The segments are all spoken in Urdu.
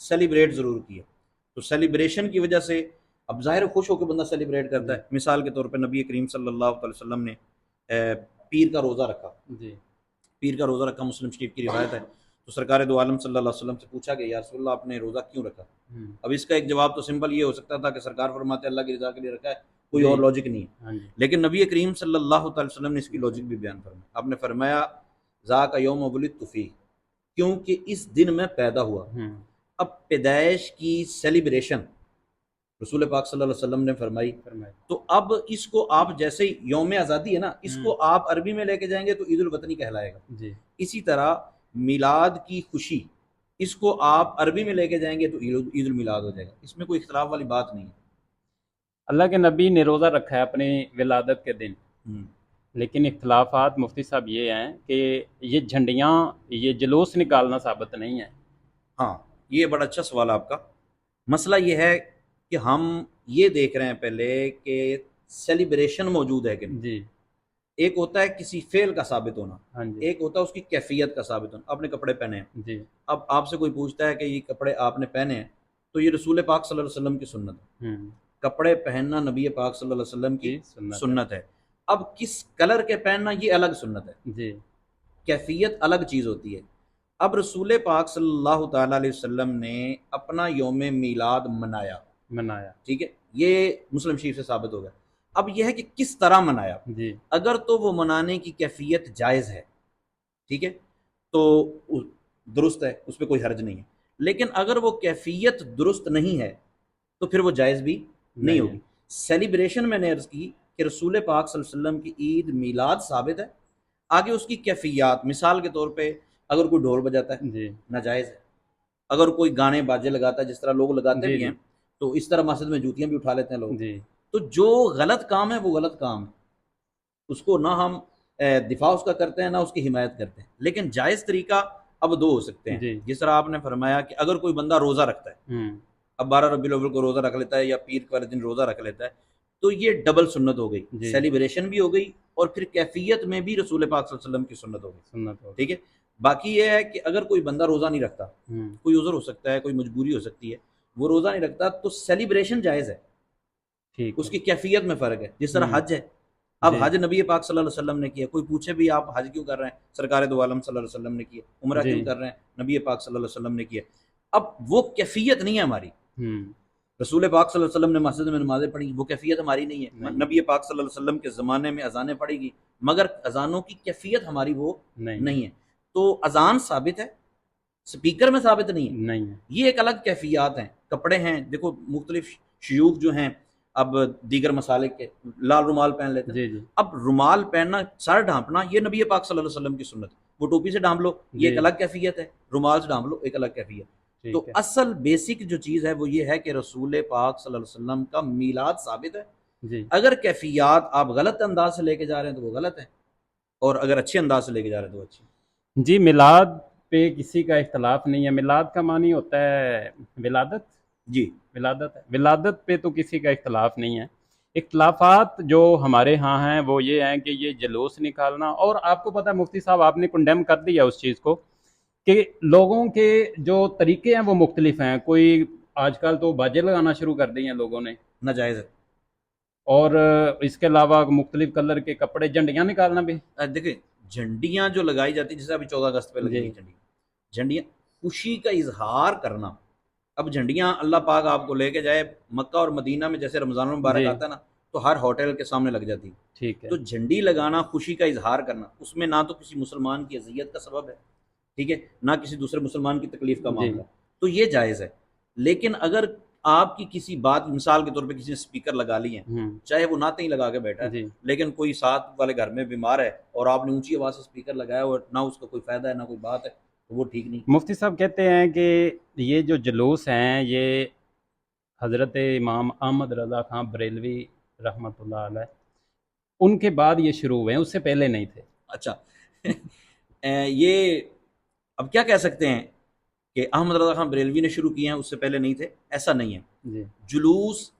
سیلیبریٹ ضرور کیا. تو سیلیبریشن کی وجہ سے اب ظاہر خوش ہو کے بندہ سیلیبریٹ کرتا ہے. مثال کے طور پہ نبی کریم صلی اللہ علیہ وسلم نے پیر کا روزہ رکھا. جی پیر کا روزہ رکھا، مسلم شریف کی روایت ہے. تو سرکار دو عالم صلی اللہ علیہ وسلم سے پوچھا کہ یا رسول اللہ آپ نے روزہ کیوں رکھا؟ اب اس کا ایک جواب تو سمپل یہ ہو سکتا تھا کہ سرکار فرماتے اللہ کی رضا کے لیے رکھا ہے، کوئی اور لاجک نہیں ہے. لیکن نبی کریم صلی اللہ علیہ وسلم نے اس کی لاجک بھی بیان فرمایا. آپ نے فرمایا ذاک یوم ولدت فیہ، کیونکہ اس دن میں پیدا ہوا. اب پیدائش کی سیلیبریشن رسول پاک صلی اللہ علیہ وسلم نے فرمائی. تو اب اس کو آپ جیسے یوم آزادی ہے نا، اس کو آپ عربی میں لے کے جائیں گے تو عید الوطنی کہلائے گا. اسی طرح میلاد کی خوشی، اس کو آپ عربی میں لے کے جائیں گے تو عید الميلاد ہو جائے گا. اس میں کوئی اختلاف والی بات نہیں ہے. اللہ کے نبی نے روزہ رکھا ہے اپنی ولادت کے دن، لیکن اختلافات مفتی صاحب یہ ہیں کہ یہ جھنڈیاں، یہ جلوس نکالنا ثابت نہیں ہے. ہاں یہ بڑا اچھا سوال آپ کا. مسئلہ یہ ہے کہ ہم یہ دیکھ رہے ہیں پہلے کہ سیلیبریشن موجود ہے کہ نہیں. جی ایک ہوتا ہے کسی فعل کا ثابت ہونا، ہاں جی ایک ہوتا ہے اس کی کیفیت کا ثابت ہونا. آپ نے کپڑے پہنے ہیں، جی اب آپ سے کوئی پوچھتا ہے کہ یہ کپڑے آپ نے پہنے ہیں، تو یہ رسول پاک صلی اللہ علیہ وسلم کی سنت ہے. کپڑے پہننا نبی پاک صلی اللہ علیہ وسلم کی سنت ہے. اب کس کلر کے پہننا یہ الگ سنت ہے. جی کیفیت الگ چیز ہوتی ہے. اب رسول پاک صلی اللہ تعالیٰ علیہ وسلم نے اپنا یوم میلاد منایا، ٹھیک ہے، یہ مسلم شریف سے ثابت ہو گیا. اب یہ ہے کہ کس طرح منایا. جی اگر تو وہ منانے کی کیفیت جائز ہے، ٹھیک ہے، تو درست ہے، اس پہ کوئی حرج نہیں ہے. لیکن اگر وہ کیفیت درست نہیں ہے تو پھر وہ جائز بھی نہیں ہوگی. سیلیبریشن میں نے عرض کی کہ رسول پاک صلی اللہ علیہ وسلم کی عید میلاد ثابت ہے. آگے اس کی کیفیات، مثال کے طور پہ اگر کوئی ڈھول بجاتا ہے جی ناجائز ہے. اگر کوئی گانے باجے لگاتا ہے جس طرح لوگ لگاتے بھی ہیں، تو اس طرح مسجد میں جوتیاں بھی اٹھا لیتے ہیں لوگ. تو جو غلط کام ہے وہ غلط کام ہے، اس کو نہ ہم دفاع اس کا کرتے ہیں نہ اس کی حمایت کرتے ہیں. لیکن جائز طریقہ اب دو ہو سکتے ہیں. جس طرح آپ نے فرمایا کہ اگر کوئی بندہ روزہ رکھتا ہے، اب 12 ربیع الاول کو روزہ رکھ لیتا ہے یا پیر والے دن روزہ رکھ لیتا ہے، تو یہ ڈبل سنت ہو گئی. سیلیبریشن بھی ہو گئی اور پھر کیفیت میں بھی رسول پاک صلی اللہ علیہ وسلم کی سنت ہو گئی. ٹھیک ہے. باقی یہ ہے کہ اگر کوئی بندہ روزہ نہیں رکھتا، کوئی عذر ہو سکتا ہے، کوئی مجبوری ہو سکتی ہے، وہ روزہ نہیں رکھتا، تو سیلیبریشن جائز ہے. اس کی کیفیت میں فرق ہے. جس طرح حج ہے، اب حج نبی پاک صلی اللہ علیہ وسلم نے کیا. کوئی پوچھے بھی آپ حج کیوں کر رہے ہیں؟ سرکار دو عالم صلی اللہ علیہ وسلم نے کیا. عمرہ کیوں کر رہے ہیں؟ نبی پاک صلی اللہ علیہ وسلم نے کیا. اب وہ کیفیت نہیں ہے ہماری. رسول پاک صلی اللہ علیہ وسلم نے مسجد میں نمازیں پڑھی، وہ کیفیت ہماری نہیں ہے. نبی پاک صلی اللہ علیہ وسلم کے زمانے میں اذانیں پڑھی گئی، مگر اذانوں کی کیفیت ہماری وہ نہیں ہے. تو اذان ثابت ہے، سپیکر میں ثابت نہیں ہے. یہ ایک الگ کیفیات ہیں. کپڑے ہیں، دیکھو مختلف شیوخ جو ہیں اب دیگر مسالک کے لال رومال پہن لیتے ہیں. اب رومال پہننا، سر ڈھانپنا، یہ نبی پاک صلی اللہ علیہ وسلم کی سنت. وہ ٹوپی سے ڈھانپ لو، یہ ایک الگ کیفیت ہے. رومال سے ڈھانپ لو، ایک الگ کیفیت. تو اصل بیسک جو چیز ہے وہ یہ ہے کہ رسول پاک صلی اللہ علیہ وسلم کا میلاد ثابت ہے. اگر کیفیات آپ غلط انداز سے لے کے جا رہے ہیں تو وہ غلط ہے، اور اگر اچھے انداز سے لے کے جا رہے ہیں تو اچھی. جی میلاد پہ کسی کا اختلاف نہیں ہے. میلاد کا معنی ہوتا ہے ولادت. جی ولادت ہے. ولادت پہ تو کسی کا اختلاف نہیں ہے. اختلافات جو ہمارے ہاں ہیں وہ یہ ہیں کہ یہ جلوس نکالنا، اور آپ کو پتہ ہے مفتی صاحب آپ نے کنڈیم کر دیا اس چیز کو کہ لوگوں کے جو طریقے ہیں وہ مختلف ہیں. کوئی آج کل تو باجے لگانا شروع کر دی ہیں لوگوں نے، ناجائز ہے. اور اس کے علاوہ مختلف کلر کے کپڑے، جھنڈیاں نکالنا بھی. دیکھیں جھنڈیاں جو لگائی جاتی ہیں، جیسے ابھی 14 اگست پہ لگی جھنڈیاں خوشی کا اظہار کرنا. اب جھنڈیاں اللہ پاک آپ کو لے کے جائے مکہ اور مدینہ میں، جیسے رمضان المبارک آتا ہے نا، تو ہر ہوٹل کے سامنے لگ جاتی. ٹھیک ہے. تو جھنڈی لگانا خوشی کا اظہار کرنا، اس میں نہ تو کسی مسلمان کی اذیت کا سبب ہے، ٹھیک ہے، نہ کسی دوسرے مسلمان کی تکلیف کا معاملہ، تو یہ جائز ہے. لیکن اگر آپ کی کسی بات، مثال کے طور پہ کسی نے اسپیکر لگا لی ہیں، چاہے وہ نعتیں ہی لگا کے بیٹھا ہے، لیکن کوئی ساتھ والے گھر میں بیمار ہے اور آپ نے اونچی آواز سے اسپیکر لگایا اور نہ اس کا کوئی فائدہ ہے نہ کوئی بات ہے، تو وہ ٹھیک نہیں. مفتی صاحب کہتے ہیں کہ یہ جو جلوس ہیں یہ حضرت امام احمد رضا خان بریلوی رحمۃ اللہ علیہ ان کے بعد یہ شروع ہوئے ہیں، اس سے پہلے نہیں تھے. اچھا یہ اب کیا کہہ سکتے ہیں کہ احمد رضا خان بریلوی نے شروع کیے ہیں، اس سے پہلے نہیں تھے؟ ایسا نہیں ہے. جلوس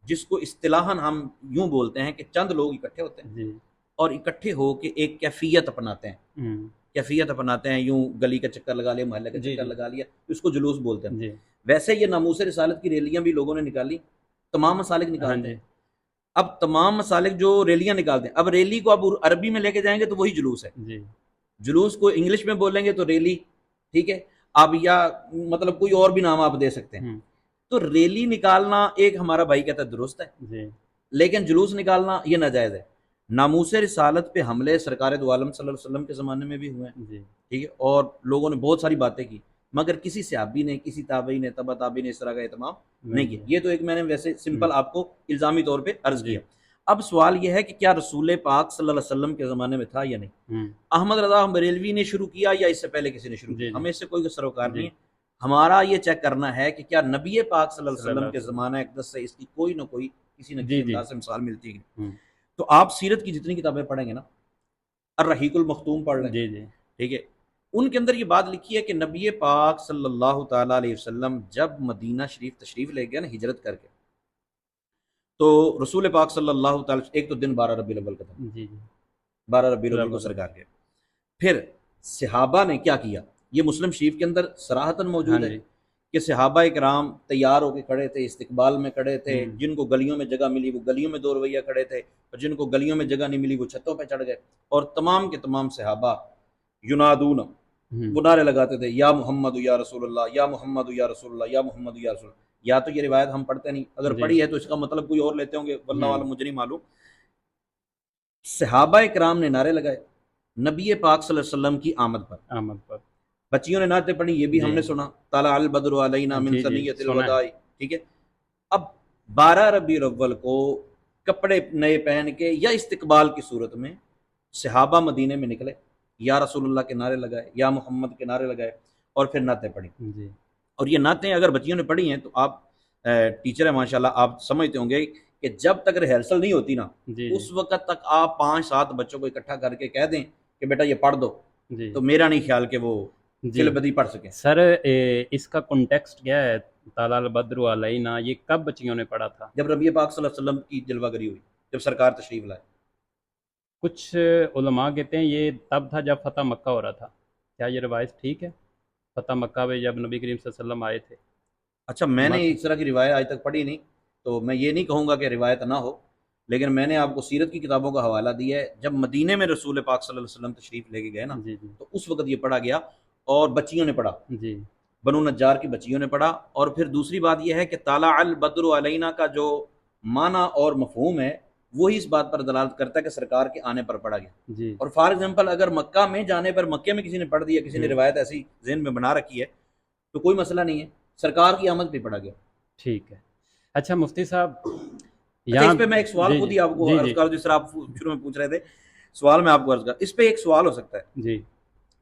جس کو اصطلاحاً ہم یوں بولتے ہیں کہ چند لوگ اکٹھے ہوتے ہیں اور اکٹھے ہو کے ایک کیفیت اپناتے ہیں. کیفیت اپناتے ہیں، یوں گلی کا چکر لگا لیا، محلے کا جی چکر جی لگا لیا، اس کو جلوس بولتے ہیں۔ جی ویسے یہ ناموس رسالت کی ریلیاں بھی لوگوں نے نکالی، تمام مسالک ہاں نکالتے جی ہیں۔ اب تمام مسالک جو ریلیاں نکالتے ہیں، اب ریلی کو اب عربی میں لے کے جائیں گے تو وہی جلوس ہے، جی جلوس کو انگلش میں بولیں گے تو ریلی، ٹھیک ہے، اب یا مطلب کوئی اور بھی نام آپ دے سکتے ہیں۔ ہوں تو ریلی نکالنا ایک ہمارا بھائی کہتا ہے درست ہے، جی لیکن جلوس نکالنا یہ ناجائز ہے۔ ناموس رسالت پہ حملے سرکار دو عالم صلی اللہ علیہ وسلم کے زمانے میں بھی ہوئے ہیں، جی ٹھیک ہے، اور لوگوں نے بہت ساری باتیں کی، مگر کسی صحابی نے، کسی تابعی نے، تبع تابعی نے اس طرح کا اہتمام نہیں کیا۔ یہ تو ایک میں نے ویسے سمپل آپ کو الزامی طور پہ عرض جی کیا۔ اب سوال یہ ہے کہ کیا رسول پاک صلی اللہ علیہ وسلم کے زمانے میں تھا یا نہیں؟ ہوں احمد رضا بریلوی نے شروع کیا یا اس سے پہلے کسی نے شروع جی کیا؟ جی ہمیں اس سے کوئی سروکار جی نہیں ہے۔ ہمارا یہ چیک کرنا ہے کہ کیا نبی پاک صلی اللہ صلی علیہ اللہ وسلم کے علیہ وسلم زمانہ اقدس سے اس کی کوئی نہ کوئی کسی نہ جی کسی جی انداز سے مثال ملتی ہے۔ ہوں تو آپ سیرت کی جتنی کتابیں پڑھیں گے نا، الرحیق المختوم پڑھ لیں، جی جی ٹھیک ہے، ان کے اندر یہ بات لکھی ہے کہ نبی پاک صلی اللہ تعالیٰ علیہ وسلم جب مدینہ شریف تشریف لے گئے نا ہجرت کر کے، تو رسول پاک صلی اللہ تعالیٰ، ایک تو دن 12 ربیع الاول کا تھا، جی جی 12 ربیع الاول کو سرکار گئے۔ پھر صحابہ نے کیا کیا، یہ مسلم شریف کے اندر صراحتاً ہاں موجود ہے جی کہ صحابہ کرام تیار ہو کے کھڑے تھے، استقبال میں کھڑے تھے، ہوں جن کو گلیوں میں جگہ ملی وہ گلیوں میں دو رویہ کھڑے تھے، اور جن کو گلیوں میں جگہ نہیں ملی وہ چھتوں پہ چڑھ گئے، اور تمام کے تمام صحابہ ینادون، ہوں وہ نعرے لگاتے تھے، یا محمد یا رسول اللہ، یا محمد یا رسول اللہ، یا محمد یا رسول اللہ۔ یا تو یہ روایت ہم پڑھتے نہیں، اگر جی پڑھی ہے تو اس کا مطلب کوئی اور لیتے ہوں گے، واللہ ہوں عالم، مجھے نہیں معلوم۔ صحابہ کرام نے نعرے لگائے نبی پاک صلی اللہ علیہ وسلم کی آمد پر، احمد پر بچیوں نے نعتیں پڑھی، یہ بھی ہم جی نے سنا، طلع البدر علینا من جی جی ثنیۃ سنا الوداع، ہے ٹھیک ہے۔ اب 12 ربیع الاول کو کپڑے نئے پہن کے یا استقبال کی صورت میں صحابہ مدینے میں نکلے، یا رسول اللہ کے نعرے لگائے، یا محمد کے نعرے لگائے، اور پھر نعتیں پڑھی۔ جی اور یہ نعتیں اگر بچیوں نے پڑھی ہیں تو آپ ٹیچر ہیں ماشاءاللہ، آپ سمجھتے ہوں گے کہ جب تک ریہرسل نہیں ہوتی نا، جی اس وقت تک آپ 5-7 بچوں کو اکٹھا کر کے کہہ دیں کہ بیٹا یہ پڑھ دو، جی تو میرا نہیں خیال کہ وہ جی فل بدی پڑھ سکیں۔ سر اس کا کنٹیکسٹ کیا ہے؟ طلع البدر علینا یہ کب بچیوں نے پڑھا تھا؟ جب ربیع پاک صلی اللہ علیہ وسلم کی جلوہ گری ہوئی، جب سرکار تشریف لائے۔ کچھ علماء کہتے ہیں یہ تب تھا جب فتح مکہ ہو رہا تھا، کیا یہ روایت ٹھیک ہے؟ فتح مکہ میں جب نبی کریم صلی اللہ علیہ وسلم آئے تھے اچھا، میں نے اس طرح کی روایت آج تک پڑھی نہیں، تو میں یہ نہیں کہوں گا کہ روایت نہ ہو، لیکن میں نے آپ کو سیرت کی کتابوں کا حوالہ دیا ہے۔ جب مدینے میں رسول پاک صلی اللہ علیہ وسلم تشریف لے کے گئے نا، جی جی تو اس وقت یہ پڑھا گیا، اور بچیوں نے پڑھا، جی بنو نجار کی بچیوں نے پڑھا۔ اور پھر دوسری بات یہ ہے کہ طلع البدر علینا کا جو معنی اور مفہوم ہے وہی اس بات پر دلالت کرتا ہے کہ سرکار کے آنے پر پڑھا گیا۔ جی اور فار ایگزامپل اگر مکہ میں جانے پر، مکے میں کسی نے پڑھ دیا، کسی نے روایت ایسی ذہن میں بنا رکھی ہے، تو کوئی مسئلہ نہیں ہے، سرکار کی آمد پہ پڑھا گیا۔ ٹھیک ہے۔ اچھا مفتی صاحب اچھا، اس پہ میں ایک سوال خود ہی آپ کو عرض کر دوں، جس طرح آپ شروع میں پوچھ رہے تھے، سوال میں آپ کو عرض کر، اس پہ ایک سوال ہو سکتا ہے جی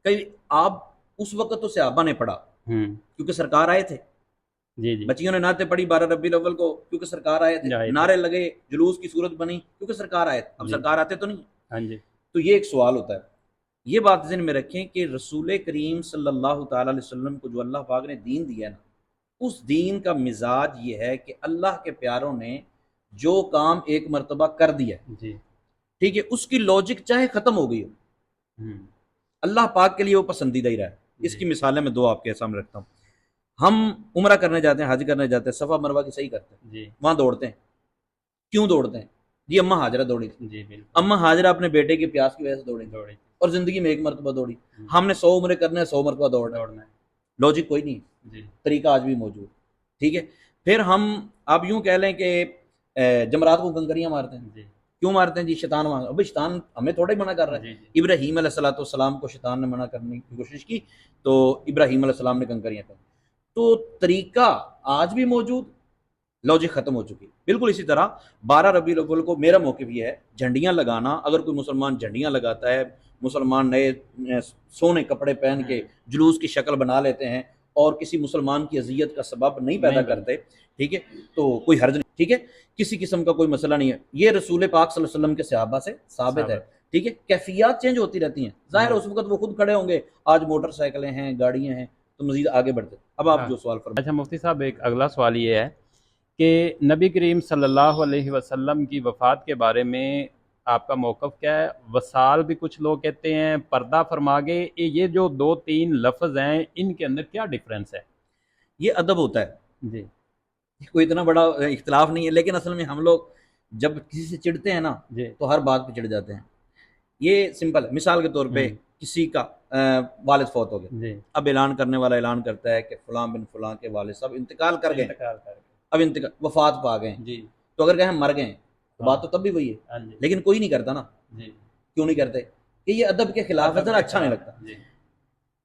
کہ آپ اس وقت تو صحابہ نے پڑھا ہوں کیونکہ سرکار آئے تھے، جی جی بچیوں نے نعتیں پڑھی 12 ربیع الاول کو کیونکہ سرکار آئے تھے، آئے تھے۔ نعرے لگے، جلوس کی صورت بنی کیونکہ سرکار آئے تھے۔ اب جی سرکار آتے تو نہیں، ہاں جی تو یہ ایک سوال ہوتا ہے۔ یہ بات ذہن میں رکھیں کہ رسول کریم صلی اللہ تعالیٰ علیہ وسلم کو جو اللہ پاک نے دین دیا ہے نا، اس دین کا مزاج یہ ہے کہ اللہ کے پیاروں نے جو کام ایک مرتبہ کر دیا ہے، جی ٹھیک ہے، اس کی لاجک چاہے ختم ہو گئی ہو، ہوں اللہ پاک کے لیے وہ پسندیدہ ہی رہا ہے۔ اس کی مثالیں میں دو آپ کے سامنے رکھتا ہوں۔ ہم عمرہ کرنے جاتے ہیں، حج کرنے جاتے ہیں، صفا مروہ کی صحیح کرتے ہیں، جی وہاں دوڑتے ہیں، کیوں دوڑتے ہیں؟ جی اماں ہاجرہ دوڑی تھی، جی بالکل اماں ہاجرہ اپنے بیٹے کی پیاس کی وجہ سے دوڑی تھی، دوڑی اور زندگی میں ایک مرتبہ دوڑی۔ ہم نے 100 عمرے کرنے ہیں، 100 مرتبہ دوڑنا ہے، دوڑنا ہے لاجک کوئی نہیں ہے، جی طریقہ آج بھی موجود، ٹھیک ہے۔ پھر ہم اب یوں کہہ لیں کہ جمرات کو کنکریاں مارتے ہیں، جی کیوں مارتے ہیں؟ جی شیطان وہاں، ابھی شیطان ہمیں تھوڑا ہی منع کر رہا ہے۔ جی جی ابراہیم علیہ الصلوۃ والسلام کو شیطان نے منع کرنے کی کوشش کی تو ابراہیم علیہ السلام نے کنکریاں کی۔ تو طریقہ آج بھی موجود، لاجک ختم ہو چکی۔ بالکل اسی طرح 12 ربیع الاول کو میرا موقف یہ ہے، جھنڈیاں لگانا، اگر کوئی مسلمان جھنڈیاں لگاتا ہے، مسلمان نئے سونے کپڑے پہن کے جلوس کی شکل بنا لیتے ہیں اور کسی مسلمان کی اذیت کا سبب نہیں پیدا کرتے، ٹھیک ہے، تو کوئی حرج نہیں، ٹھیک ہے، کسی قسم کا کوئی مسئلہ نہیں ہے۔ یہ رسول پاک صلی اللہ علیہ وسلم کے صحابہ سے ثابت ہے، ٹھیک ہے۔ کیفیات چینج ہوتی رہتی ہیں، ظاہر ہے اس وقت وہ خود کھڑے ہوں گے، آج موٹر سائیکلیں ہیں، گاڑیاں ہیں، تو مزید آگے بڑھتے۔ اب آپ جو سوال فرمائیں۔ اچھا مفتی صاحب ایک اگلا سوال یہ ہے کہ نبی کریم صلی اللہ علیہ وسلم کی وفات کے بارے میں آپ کا موقف کیا ہے؟ وصال بھی کچھ لوگ کہتے ہیں، پردہ فرما گئے، یہ جو دو تین لفظ ہیں ان کے اندر کیا ڈفرینس ہے؟ یہ ادب ہوتا ہے، جی کوئی اتنا بڑا اختلاف نہیں ہے، لیکن اصل میں ہم لوگ جب کسی سے چڑھتے ہیں نا جی تو ہر بات پہ چڑھ جاتے ہیں۔ یہ سمپل ہے، مثال کے طور پہ کسی کا والد فوت ہو گیا، جی اب اعلان کرنے والا اعلان کرتا ہے کہ فلاں بن فلاں کے والد صاحب انتقال کر گئے، انتقال کر اب انتقال وفات پا گئے، جی تو اگر کہیں مر گئے ہیں تو بات تو تب بھی وہی ہے، ہاں جی لیکن کوئی نہیں کرتا نا۔ جی کیوں نہیں کرتے؟ کہ یہ ادب کے خلاف ہے، ذرا اچھا نہیں لگتا۔ جی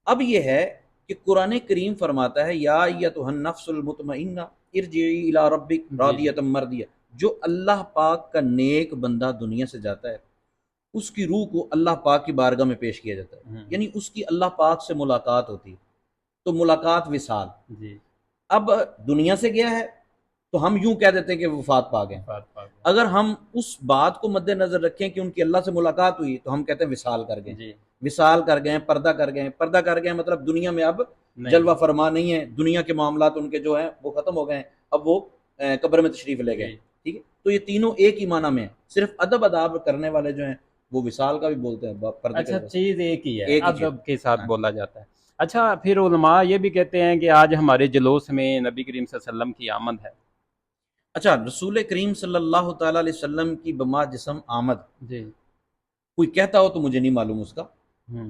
اب یہ ہے کہ قرآن کریم فرماتا ہے یا ایتھا النفس المطمئنہ ارجعی الی ربک راضیۃ مرضیہ، جو اللہ پاک کا نیک بندہ دنیا سے جاتا ہے اس کی روح کو اللہ پاک کی بارگاہ میں پیش کیا جاتا ہے، یعنی اس کی اللہ پاک سے ملاقات ہوتی ہے، تو ملاقات وصال۔ جی اب دنیا سے گیا ہے تو ہم یوں کہہ دیتے ہیں کہ وفات پا گئے، اگر ہم اس بات کو مد نظر رکھیں کہ ان کی اللہ سے ملاقات ہوئی تو ہم کہتے ہیں وصال کر گئے، جی وصال کر گئے، پردہ کر گئے۔ پردہ کر گئے مطلب دنیا میں اب جلوہ فرما نہیں ہے، دنیا کے معاملات ان کے جو ہیں وہ ختم ہو گئے ہیں، اب وہ قبر میں تشریف لے گئے، ٹھیک ہے۔ تو یہ تینوں ایک ہی معنی میں ہیں، صرف ادب اداب کرنے والے جو ہیں وہ وصال کا بھی بولتے ہیں، پردے اچھا کا چیز ایک ہی ہے، ایک ہی ادب کے چیز۔ ساتھ بولا جاتا ہے۔ اچھا پھر علماء یہ بھی کہتے ہیں کہ آج ہمارے جلوس میں نبی کریم صلی اللہ علیہ وسلم کی آمد ہے۔ اچھا، رسول کریم صلی اللہ تعالیٰ علیہ وسلم کی بما جسم آمد جی کوئی کہتا ہو تو مجھے نہیں معلوم اس کا۔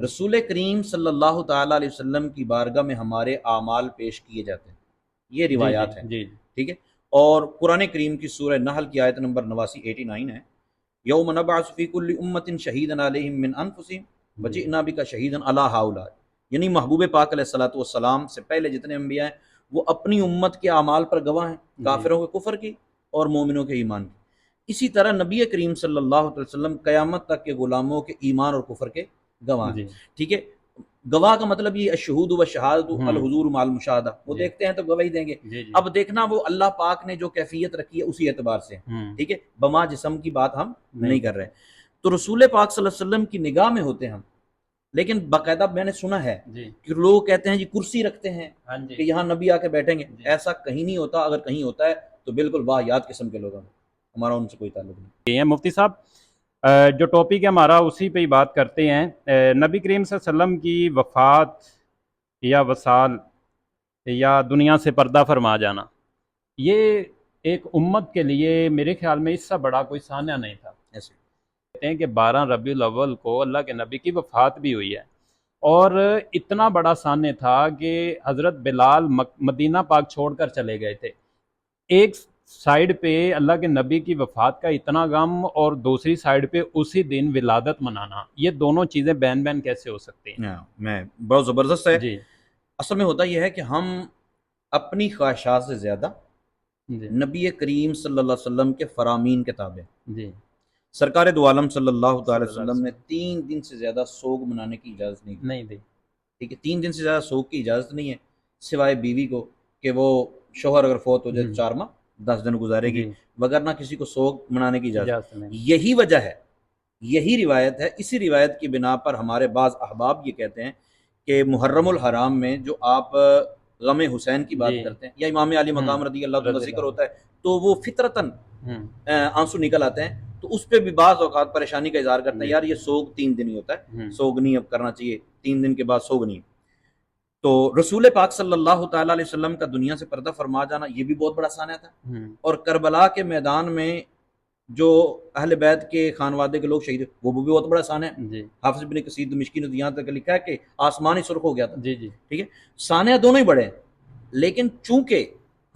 رسول کریم صلی اللہ تعالیٰ علیہ وسلم کی بارگاہ میں ہمارے اعمال پیش کیے جاتے ہیں، یہ روایات ہیں، جی ٹھیک ہے۔ اور قرآن کریم کی سورہ نحل کی آیت نمبر 89 ہے، یوم نبعث فی کل امۃ شہیدا علیہم من انفسہم وجئنا بک شہیدا علی ہؤلاء، یعنی محبوب پاک علیہ الصلوۃ والسلام سے پہلے جتنے انبیاء ہیں وہ اپنی امت کے اعمال پر گواہ ہیں، کافروں کے کفر کی اور مومنوں کے ایمان کی۔ اسی طرح نبی کریم صلی اللہ علیہ وسلم قیامت تک کے غلاموں کے ایمان اور کفر کے گواہ ہیں، ٹھیک ہے۔ گواہ کا مطلب یہ الشہود و شہادت الحضور مع المشاہدہ، وہ دیکھتے ہیں تو گواہی دیں گے۔ اب دیکھنا وہ اللہ پاک نے جو کیفیت رکھی ہے اسی اعتبار سے، ٹھیک ہے، بما جسم کی بات ہم نہیں کر رہے۔ تو رسول پاک صلی اللہ علیہ وسلم کی نگاہ میں ہوتے ہیں ہم، لیکن باقاعدہ میں نے سنا ہے کہ لوگ کہتے ہیں جی کرسی رکھتے ہیں کہ یہاں نبی آ کے بیٹھیں گے، ایسا کہیں نہیں ہوتا، اگر کہیں ہوتا ہے تو بالکل واہیات قسم کے لوگ ہیں، ہمارا ان سے کوئی تعلق نہیں۔ مفتی صاحب جو ٹاپک ہے ہمارا اسی پہ ہی بات کرتے ہیں۔ نبی کریم صلی اللہ علیہ وسلم کی وفات یا وصال یا دنیا سے پردہ فرما جانا، یہ ایک امت کے لیے میرے خیال میں اس سے بڑا کوئی سانیہ نہیں تھا۔ ایسے کہتے ہیں کہ 12 ربیع الاول کو اللہ کے نبی کی وفات بھی ہوئی ہے، اور اتنا بڑا سانیہ تھا کہ حضرت بلال مدینہ پاک چھوڑ کر چلے گئے تھے۔ ایک سائیڈ پہ اللہ کے نبی کی وفات کا اتنا غم اور دوسری سائیڈ پہ اسی دن ولادت منانا، یہ دونوں چیزیں بین بین کیسے ہو سکتی ہیں؟ میں بہت زبردست ہے۔ جی اصل میں ہوتا یہ ہے کہ ہم اپنی خواہشات سے زیادہ جی نبی کریم صلی اللہ علیہ وسلم کے فرامین کے تابع۔ جی سرکار دو عالم صلی اللہ تعالی وسلم نے 3 دن سے زیادہ سوگ منانے کی اجازت نہیں دی، ٹھیک ہے، 3 دن سے زیادہ سوگ کی اجازت نہیں ہے، سوائے بیوی کو کہ وہ شوہر اگر فوت ہو جائے 4 ماہ 10 دن گزارے گی، وگرنہ کسی کو سوگ منانے کی اجازت نہیں۔ یہی وجہ ہے، یہی روایت ہے، اسی روایت کی بنا پر ہمارے بعض احباب یہ کہتے ہیں کہ محرم الحرام میں جو آپ غم حسین کی بات کرتے ہیں یا امام علی مقام رضی اللہ عنہ کا ذکر ہوتا ہے تو وہ فطرتاً آنسو نکل آتے ہیں، تو اس پہ بھی بعض اوقات پریشانی کا اظہار کرتے ہیں، یار یہ سوگ 3 دن ہی ہوتا ہے، سوگ نہیں اب کرنا چاہیے، 3 دن کے بعد سوگ نہیں۔ تو رسول پاک صلی اللہ تعالیٰ علیہ وسلم کا دنیا سے پردہ فرما جانا یہ بھی بہت بڑا سانیہ تھا، اور کربلا کے میدان میں جو اہل بیت کے خانوادے کے لوگ شہید ہوئے وہ بھی بہت بڑا سانیہ ہے۔ حافظ ابن کثیر دمشقی نے یہاں تک لکھا ہے کہ آسمان ہی سرخ ہو گیا تھا، ٹھیک ہے۔ سانیہ دونوں ہی بڑے ہیں، لیکن چونکہ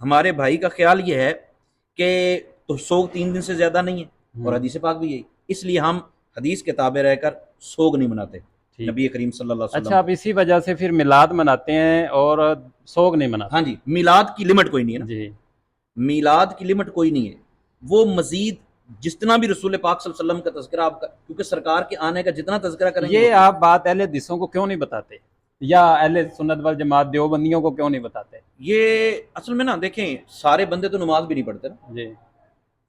ہمارے بھائی کا خیال یہ ہے کہ تو سوگ 3 دن سے زیادہ نہیں ہے، اور حدیث پاک بھی یہی، اس لیے ہم حدیث کے تابع رہ کر سوگ نہیں مناتے نبی کریم صلی اللہ علیہ وسلم۔ اچھا، اب اسی وجہ سے پھر میلاد مناتے ہیں اور سوگ نہیں مناتے؟ ہاں جی، میلاد کی لمٹ کوئی نہیں ہے نا، جی میلاد کی لمٹ کوئی نہیں ہے، وہ مزید جتنا بھی رسول پاک صلی اللہ علیہ وسلم کا تذکرہ آپ کا، کیونکہ سرکار کے آنے کا جتنا تذکرہ کریں گے، یہ آپ بات اہل حدیثوں کو کیوں نہیں بتاتے، یا اہل سنت والجماعت دیوبندیوں کو کیوں نہیں بتاتے؟ یہ اصل میں نا دیکھیں، سارے بندے تو نماز بھی نہیں پڑھتے نا، جی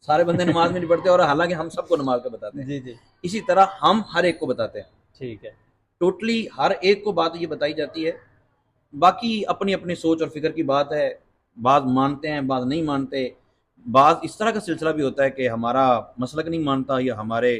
سارے بندے نماز بھی نہیں پڑھتے، اور حالانکہ ہم سب کو نماز کا بتاتے ہیں، جی اسی طرح ہم ہر ایک کو بتاتے ہیں، ٹھیک ہے، ٹوٹلی ہر ایک کو بات یہ بتائی جاتی ہے، باقی اپنی اپنی سوچ اور فکر کی بات ہے، بعض مانتے ہیں بعض نہیں مانتے، بعض اس طرح کا سلسلہ بھی ہوتا ہے کہ ہمارا مسلک نہیں مانتا یا ہمارے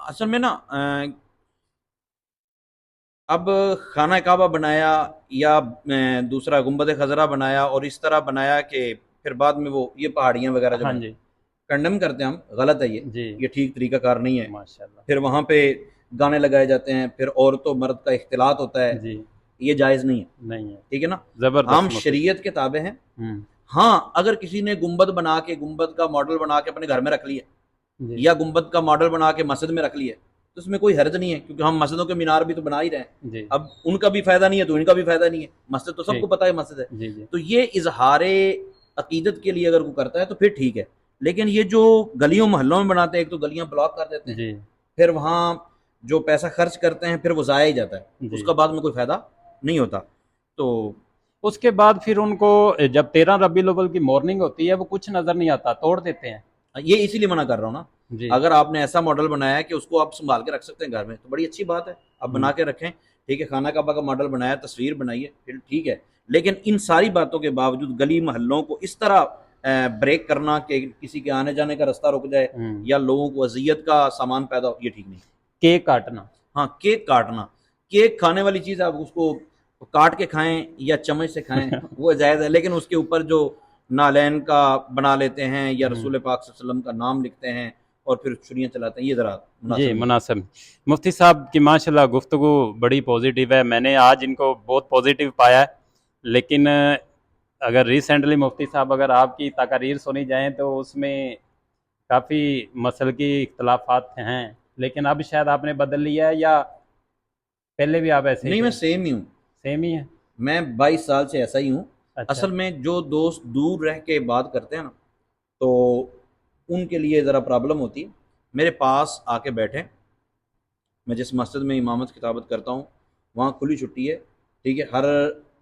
اصل میں نا اب خانہ کعبہ بنایا یا دوسرا گنبد خضرا بنایا اور اس طرح بنایا کہ پھر بعد میں وہ یہ پہاڑیاں وغیرہ جو ہاں جی کنڈم کرتے ہیں ہم، غلط ہے جی یہ ٹھیک طریقہ کار نہیں ہے۔ ماشاءاللہ پھر وہاں پہ گانے لگائے جاتے ہیں، پھر عورت و مرد کا اختلاط ہوتا ہے، جی یہ جائز نہیں ہے، نہیں ہے، ٹھیک ہے نا۔ زبردست ہم مفتی۔ شریعت کے تابع ہیں۔ ہوں، ہاں اگر کسی نے گنبد بنا کے، گنبد کا ماڈل بنا کے اپنے گھر میں رکھ لیا جی یا گنبد کا ماڈل بنا کے مسجد میں رکھ لیا تو اس میں کوئی حرج نہیں ہے، کیونکہ ہم مسجدوں کے مینار بھی تو بنا ہی رہے ہیں۔ جی اب ان کا بھی فائدہ نہیں ہے تو ان کا بھی فائدہ نہیں ہے، مسجد تو سب کو پتہ ہے مسجد ہے۔ جی جی تو یہ اظہار عقیدت کے لیے اگر کوئی کرتا ہے تو پھر ٹھیک ہے، لیکن یہ جو گلیوں محلوں میں بناتے ہیں، ایک تو گلیاں بلاک کر دیتے ہیں، جی پھر وہاں جو پیسہ خرچ کرتے ہیں پھر وہ ضائع ہی جاتا ہے، جی۔ اس کا بعد میں کوئی فائدہ نہیں ہوتا۔ تو اس کے بعد پھر ان کو جب 13 ربیع الاول کی مارننگ ہوتی ہے وہ کچھ نظر نہیں آتا، توڑ دیتے ہیں۔ یہ اسی لیے منع کر رہا ہوں نا، جی اگر آپ نے ایسا ماڈل بنایا ہے کہ اس کو آپ سنبھال کے رکھ سکتے ہیں گھر میں تو بڑی اچھی بات ہے، آپ بنا کے رکھیں، ٹھیک ہے۔ خانہ کعبہ کا ماڈل بنایا، تصویر بنائیے، پھر ٹھیک ہے، لیکن ان ساری باتوں کے باوجود گلی محلوں کو اس طرح بریک کرنا کہ کسی کے آنے جانے کا رستہ رک جائے یا لوگوں کو اذیت کا سامان پیدا ہو، یہ ٹھیک نہیں۔ کیک کاٹنا، ہاں کیک کاٹنا، کیک کھانے والی چیز آپ اس کو کاٹ کے کھائیں یا چمچ سے کھائیں وہ جائز ہے، لیکن اس کے اوپر جو نالین کا بنا لیتے ہیں یا رسول پاک صلی اللہ علیہ وسلم کا نام لکھتے ہیں اور پھر چھریاں چلاتے ہیں، یہ ذرا مناسب جی نہیں۔ مناسب۔ مفتی صاحب کی ماشاءاللہ گفتگو بڑی پازیٹیو ہے، میں نے آج ان کو بہت پازیٹیو پایا ہے، لیکن اگر ریسنٹلی مفتی صاحب اگر آپ کی تقاریر سنی جائیں تو اس میں کافی مسلکی اختلافات ہیں، لیکن اب شاید آپ نے بدل لیا ہے یا پہلے بھی آپ ایسے ہی نہیں، میں تھے؟ سیم ہی ہوں، سیم ہی ہے؟ میں 22 سال سے ایسا ہی ہوں۔ اچھا اصل میں جو دوست دور رہ کے بات کرتے ہیں نا تو ان کے لیے ذرا پرابلم ہوتی ہے۔ میرے پاس آ کے بیٹھیں، میں جس مسجد میں امامت خطابت کرتا ہوں وہاں کھلی چھٹی ہے، ٹھیک ہے، ہر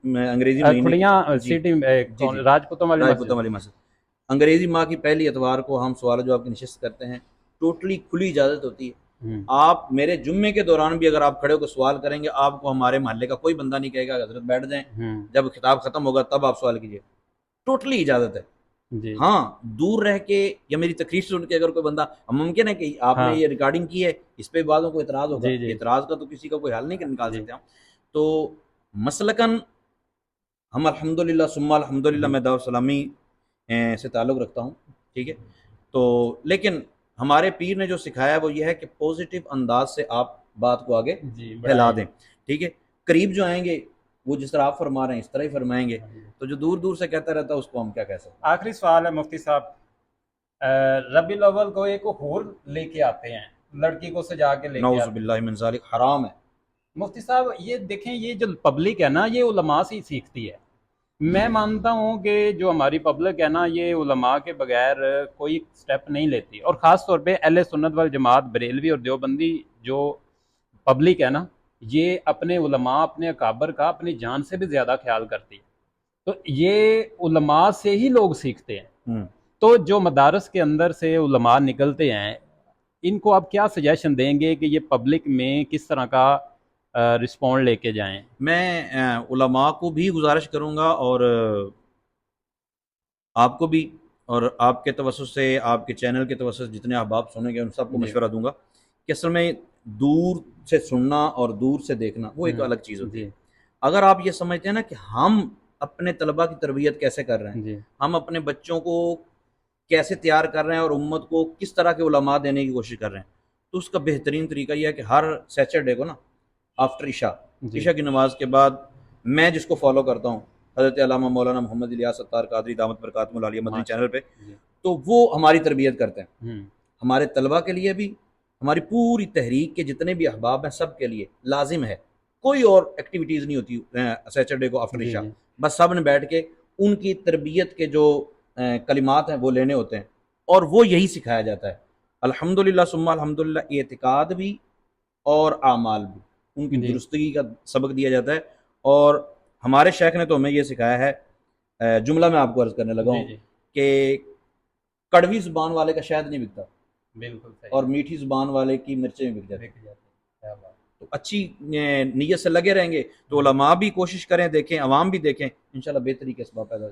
انگریزی مہینے کھڑیاں جی سٹی جی راجپوتوں والی راجپوتوں مسجد؟ والی مسجد، انگریزی ماہ کی پہلی اتوار کو ہم سوال و جواب کی نشست کرتے ہیں، ٹوٹلی کھلی اجازت ہوتی ہے۔ آپ میرے جمعے کے دوران بھی اگر آپ کھڑے ہو کے سوال کریں گے، آپ کو ہمارے محلے کا کوئی بندہ نہیں کہے گا حضرت بیٹھ جائیں، جب خطاب ختم ہوگا تب آپ سوال کیجیے، ٹوٹلی اجازت ہے۔ جی ہاں دور رہ کے یا میری تقریر سن کے اگر کوئی بندہ، ممکن ہے کہ آپ نے یہ ریکارڈنگ کی ہے اس پہ بعضوں کو اعتراض ہوگا، جی اعتراض کا تو کسی کا کوئی حل نہیں نکال سکتے ہم۔ تو مسلکن ہم الحمدللہ ثم الحمدللہ میں دعوت سلامی سے تعلق رکھتا ہوں، ٹھیک ہے، تو لیکن ہمارے پیر نے جو سکھایا وہ یہ ہے کہ پازیٹیو انداز سے آپ بات کو آگے پھیلا دیں، ٹھیک ہے۔ قریب جو آئیں گے وہ جس طرح آپ فرما رہے ہیں اس طرح ہی فرمائیں گے، تو جو دور دور سے کہتا رہتا ہے اس کو ہم کیا کہہ سکتے ہیں۔ آخری سوال ہے مفتی صاحب، ربیع الاول کو ایک حور لے کے آتے ہیں، لڑکی کو سجا کے لے کے نعوذ آتے ہیں، باللہ من ذالک، حرام ہے۔ مفتی صاحب یہ دیکھیں یہ جو پبلک ہے نا یہ علماء سے ہی سیکھتی ہے۔ میں مانتا ہوں کہ جو ہماری پبلک ہے نا یہ علماء کے بغیر کوئی سٹیپ نہیں لیتی، اور خاص طور پہ اہل سنت والجماعت بریلوی اور دیوبندی جو پبلک ہے نا یہ اپنے علماء اپنے اکابر کا اپنی جان سے بھی زیادہ خیال کرتی ہے، تو یہ علماء سے ہی لوگ سیکھتے ہیں۔ تو جو مدارس کے اندر سے علماء نکلتے ہیں ان کو آپ کیا سجیشن دیں گے کہ یہ پبلک میں کس طرح کا رسپونڈ لے کے جائیں؟ میں علماء کو بھی گزارش کروں گا اور آپ کو بھی، اور آپ کے توسط سے، آپ کے چینل کے توسط سے جتنے احباب سنیں گے ان سب کو مشورہ دوں گا کہ اصل میں دور سے سننا اور دور سے دیکھنا وہ ایک الگ چیز ہوتی ہے۔ اگر آپ یہ سمجھتے ہیں نا کہ ہم اپنے طلباء کی تربیت کیسے کر رہے ہیں، ہم اپنے بچوں کو کیسے تیار کر رہے ہیں اور امت کو کس طرح کے علماء دینے کی کوشش کر رہے ہیں، تو اس کا بہترین طریقہ یہ ہے کہ ہر سیچرڈے کو نا آفٹر عشاء کی نماز کے بعد میں جس کو فالو کرتا ہوں حضرت علامہ مولانا محمد الیاس ستار قادری دامت برکاتہم العالیہ مدنی چینل پہ، تو وہ ہماری تربیت کرتے ہیں۔ ہمارے طلباء کے لیے بھی، ہماری پوری تحریک کے جتنے بھی احباب ہیں سب کے لیے لازم ہے، کوئی اور ایکٹیویٹیز نہیں ہوتی سیچرڈے کو آفٹر عشاء، بس سب نے بیٹھ کے ان کی تربیت کے جو کلمات ہیں وہ لینے ہوتے ہیں اور وہ یہی سکھایا جاتا ہے۔ الحمدللہ ثم الحمدللہ، اعتقاد بھی اور اعمال بھی، ان کی درستگی کا سبق دیا جاتا ہے۔ اور ہمارے شیخ نے تو ہمیں یہ سکھایا ہے، جملہ میں آپ کو عرض کرنے لگا ہوں کہ کڑوی زبان والے کا شاید نہیں بکتا بالکل صحیح، اور میٹھی زبان والے کی مرچیں بک جاتی. بک جاتے ہیں. کیا بات. تو اچھی نیت سے لگے رہیں گے تو علماء بھی کوشش کریں، دیکھیں، عوام بھی دیکھیں، انشاءاللہ بہتری کے اسباب پیدا